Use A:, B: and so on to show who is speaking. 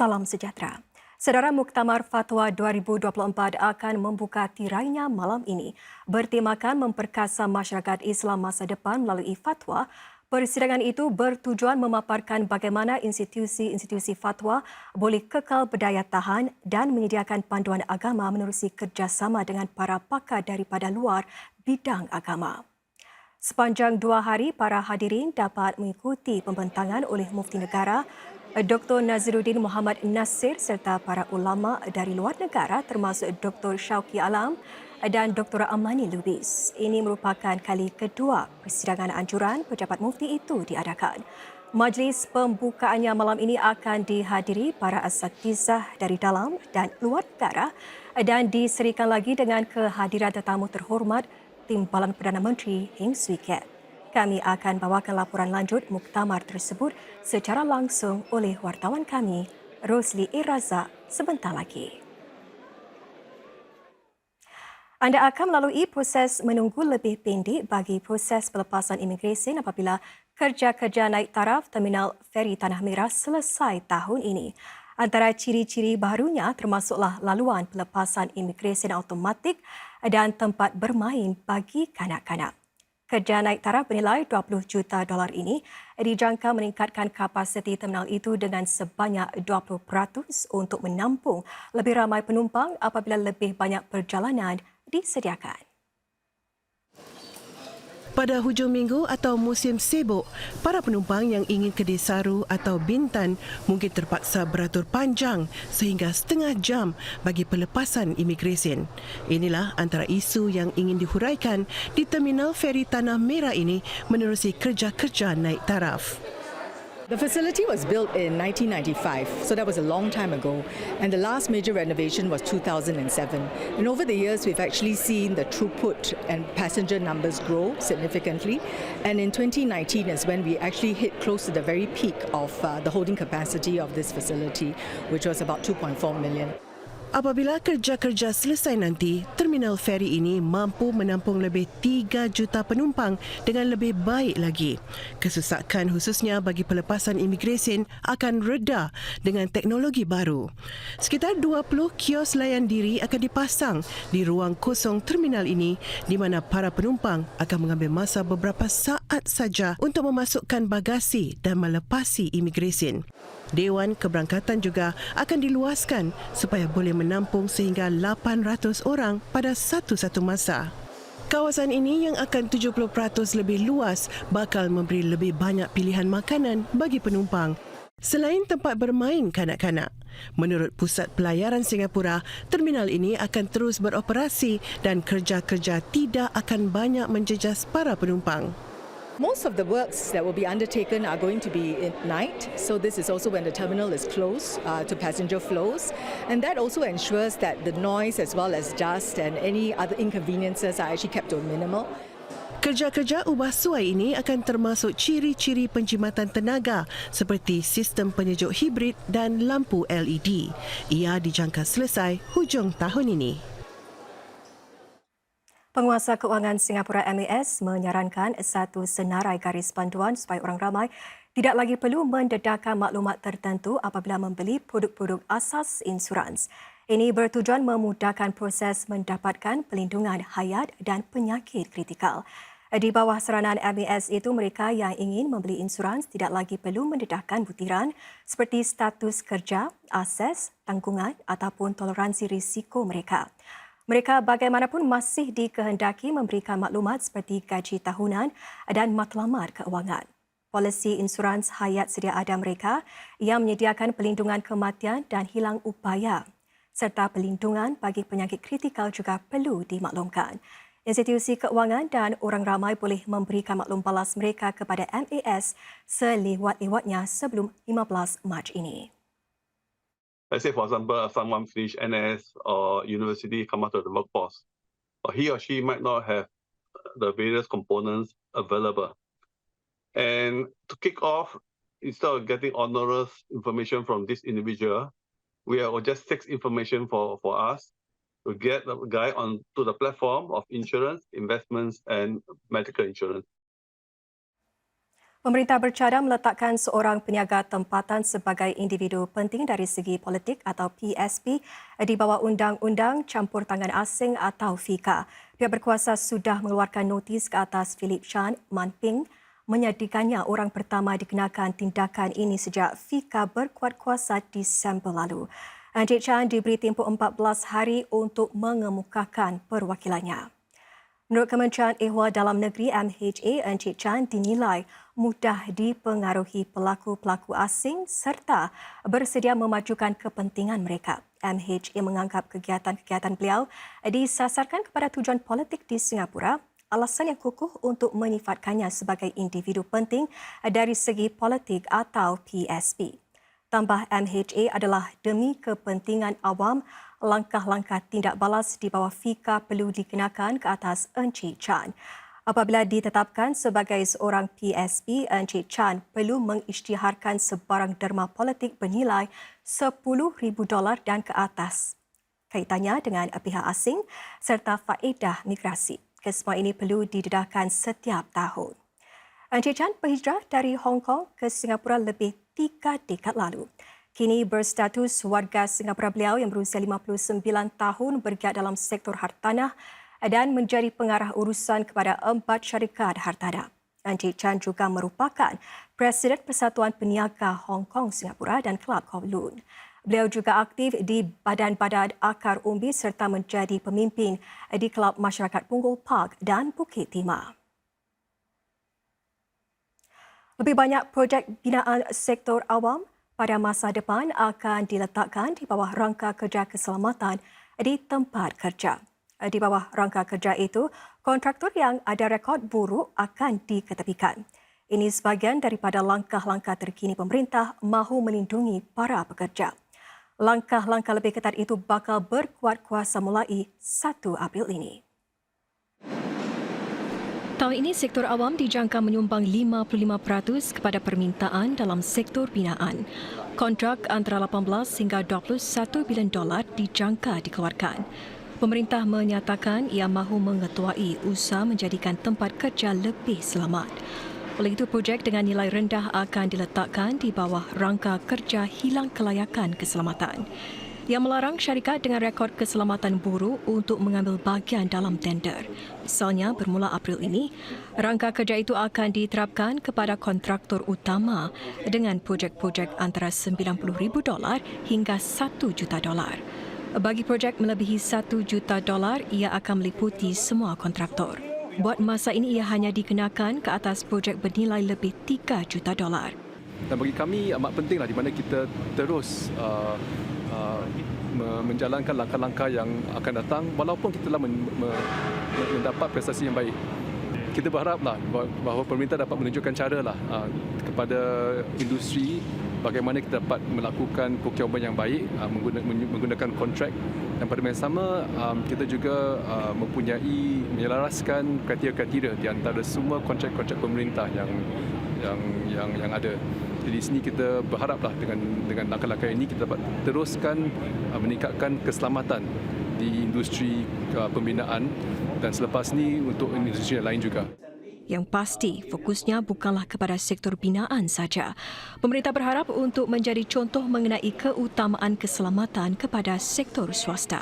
A: Salam sejahtera. Sedara Muktamar Fatwa 2024 akan membuka tirainya malam ini. Bertemakan memperkasa masyarakat Islam masa depan melalui fatwa, persidangan itu bertujuan memaparkan bagaimana institusi-institusi fatwa boleh kekal berdaya tahan dan menyediakan panduan agama menerusi kerjasama dengan para pakar daripada luar bidang agama. Sepanjang 2 hari, para hadirin dapat mengikuti pembentangan oleh Mufti Negara, Dr. Naziruddin Muhammad Nasir serta para ulama dari luar negara termasuk Dr. Syauqi Alam dan Dr. Amani Lubis. Ini merupakan kali kedua persidangan anjuran pejabat mufti itu diadakan. Majlis pembukaannya malam ini akan dihadiri para asatizah dari dalam dan luar negara dan diserikan lagi dengan kehadiran tetamu terhormat Timbalan Perdana Menteri Heng Swee Keat. Kami akan bawakan laporan lanjut muktamar tersebut secara langsung oleh wartawan kami, Rosli Razak, sebentar lagi. Anda akan melalui proses menunggu lebih pendek bagi proses pelepasan imigresen apabila kerja-kerja naik taraf Terminal Feri Tanah Merah selesai tahun ini. Antara ciri-ciri barunya termasuklah laluan pelepasan imigresen automatik dan tempat bermain bagi kanak-kanak. Kerja naik taraf bernilai $20 juta ini dijangka meningkatkan kapasiti terminal itu dengan sebanyak 20% untuk menampung lebih ramai penumpang apabila lebih banyak perjalanan disediakan.
B: Pada hujung minggu atau musim sibuk, para penumpang yang ingin ke Desaru atau Bintan mungkin terpaksa beratur panjang sehingga setengah jam bagi pelepasan imigresen. Inilah antara isu yang ingin dihuraikan di Terminal Feri Tanah Merah ini menerusi kerja-kerja naik taraf.
C: The facility was built in 1995, so that was a long time ago. And the last major renovation was 2007. And over the years, we've actually seen the throughput and passenger numbers grow significantly. And in 2019 is when we actually hit close to the very peak of the holding capacity of this facility, which was about 2.4 million.
B: Apabila kerja-kerja selesai nanti, terminal feri ini mampu menampung lebih 3 juta penumpang dengan lebih baik lagi. Kesusakan khususnya bagi pelepasan imigresen akan reda dengan teknologi baru. Sekitar 20 kios layan diri akan dipasang di ruang kosong terminal ini di mana para penumpang akan mengambil masa beberapa saat saja untuk memasukkan bagasi dan melepasi imigresen. Dewan Keberangkatan juga akan diluaskan supaya boleh menampung sehingga 800 orang pada satu-satu masa. Kawasan ini yang akan 70% lebih luas bakal memberi lebih banyak pilihan makanan bagi penumpang. Selain tempat bermain kanak-kanak, menurut Pusat Pelayaran Singapura, terminal ini akan terus beroperasi dan kerja-kerja tidak akan banyak menjejas para penumpang.
C: Most of the works that will be undertaken are going to be at night. So this is also when the terminal is closed to passenger flows. And that also ensures that the noise as well as dust and any other inconveniences are actually kept to a minimal.
B: Kerja-kerja ubah suai ini akan termasuk ciri-ciri penjimatan tenaga seperti sistem penyejuk hibrid dan lampu LED. Ia dijangka selesai hujung tahun ini.
A: Penguasa Keuangan Singapura MAS menyarankan satu senarai garis panduan supaya orang ramai tidak lagi perlu mendedahkan maklumat tertentu apabila membeli produk-produk asas insurans. Ini bertujuan memudahkan proses mendapatkan pelindungan hayat dan penyakit kritikal. Di bawah seranan MAS itu, mereka yang ingin membeli insurans tidak lagi perlu mendedahkan butiran seperti status kerja, akses, tanggungan ataupun toleransi risiko mereka. Mereka bagaimanapun masih dikehendaki memberikan maklumat seperti gaji tahunan dan matlamat keuangan. Polisi insurans hayat sedia ada mereka yang menyediakan pelindungan kematian dan hilang upaya serta pelindungan bagi penyakit kritikal juga perlu dimaklumkan. Institusi keuangan dan orang ramai boleh memberikan maklum balas mereka kepada MAS selewat-lewatnya sebelum 15 Mac ini.
D: Let's say, for example, someone finish NS or university, come out to the workforce, or he or she might not have the various components available. And to kick off, instead of getting onerous information from this individual, we will just text information for us to get the guy onto the platform of insurance, investments, and medical insurance.
A: Pemerintah bercadang meletakkan seorang peniaga tempatan sebagai individu penting dari segi politik atau PSP di bawah Undang-Undang Campur Tangan Asing atau FICA. Pihak berkuasa sudah mengeluarkan notis ke atas Philip Chan Manping menyadikannya orang pertama dikenakan tindakan ini sejak FICA berkuat kuasa Disember lalu. Encik Chan diberi tempoh 14 hari untuk mengemukakan perwakilannya. Menurut Kementerian Ehwal Dalam Negeri MHA, Encik Chan dinilai mudah dipengaruhi pelaku-pelaku asing serta bersedia memajukan kepentingan mereka. MHA menganggap kegiatan-kegiatan beliau disasarkan kepada tujuan politik di Singapura, alasan yang kukuh untuk menyifatkannya sebagai individu penting dari segi politik atau PSP. Tambah MHA adalah demi kepentingan awam, langkah-langkah tindak balas di bawah FICA perlu dikenakan ke atas Encik Chan. Apabila ditetapkan sebagai seorang PSP, Encik Chan perlu mengisytiharkan sebarang derma politik bernilai $10,000 dan ke atas. Kaitannya dengan pihak asing serta faedah migrasi. Kesemua ini perlu didedahkan setiap tahun. Encik Chan berhijrah dari Hong Kong ke Singapura lebih 3 dekad lalu. Kini berstatus warga Singapura, beliau yang berusia 59 tahun bergiat dalam sektor hartanah dan menjadi pengarah urusan kepada 4 syarikat hartanah. Encik Chan juga merupakan Presiden Persatuan Peniaga Hong Kong Singapura dan Kelab Kowloon. Beliau juga aktif di badan-badan akar umbi serta menjadi pemimpin di Kelab Masyarakat Punggol Park dan Bukit Timah. Lebih banyak projek binaan sektor awam pada masa depan akan diletakkan di bawah rangka kerja keselamatan di tempat kerja. Di bawah rangka kerja itu, kontraktor yang ada rekod buruk akan diketepikan. Ini sebahagian daripada langkah-langkah terkini pemerintah mahu melindungi para pekerja. Langkah-langkah lebih ketat itu bakal berkuat kuasa mulai 1 April ini. Tahun ini, sektor awam dijangka menyumbang 55% kepada permintaan dalam sektor binaan. Kontrak antara 18 hingga $21 bilion dijangka dikeluarkan. Pemerintah menyatakan ia mahu mengetuai usaha menjadikan tempat kerja lebih selamat. Oleh itu, projek dengan nilai rendah akan diletakkan di bawah rangka kerja hilang kelayakan keselamatan yang melarang syarikat dengan rekod keselamatan buruk untuk mengambil bahagian dalam tender. Misalnya, bermula April ini, rangka kerja itu akan diterapkan kepada kontraktor utama dengan projek-projek antara $90,000 hingga $1 juta. Bagi projek melebihi $1 juta, ia akan meliputi semua kontraktor. Buat masa ini, ia hanya dikenakan ke atas projek bernilai lebih $3 juta.
E: Dan bagi kami amat pentinglah di mana kita terus menjalankan langkah-langkah yang akan datang walaupun kita telah mendapat prestasi yang baik. Kita berharaplah bahawa pemerintah dapat menunjukkan caralah kepada industri bagaimana kita dapat melakukan procurement yang baik menggunakan kontrak, dan pada masa sama kita juga mempunyai menyelaraskan kriteria-kriteria di antara semua kontrak-kontrak pemerintah yang ada. Jadi di sini kita berharaplah dengan langkah-langkah ini kita dapat teruskan meningkatkan keselamatan di industri pembinaan dan selepas ini untuk industri yang lain juga.
A: Yang pasti, fokusnya bukanlah kepada sektor binaan saja. Pemerintah berharap untuk menjadi contoh mengenai keutamaan keselamatan kepada sektor swasta.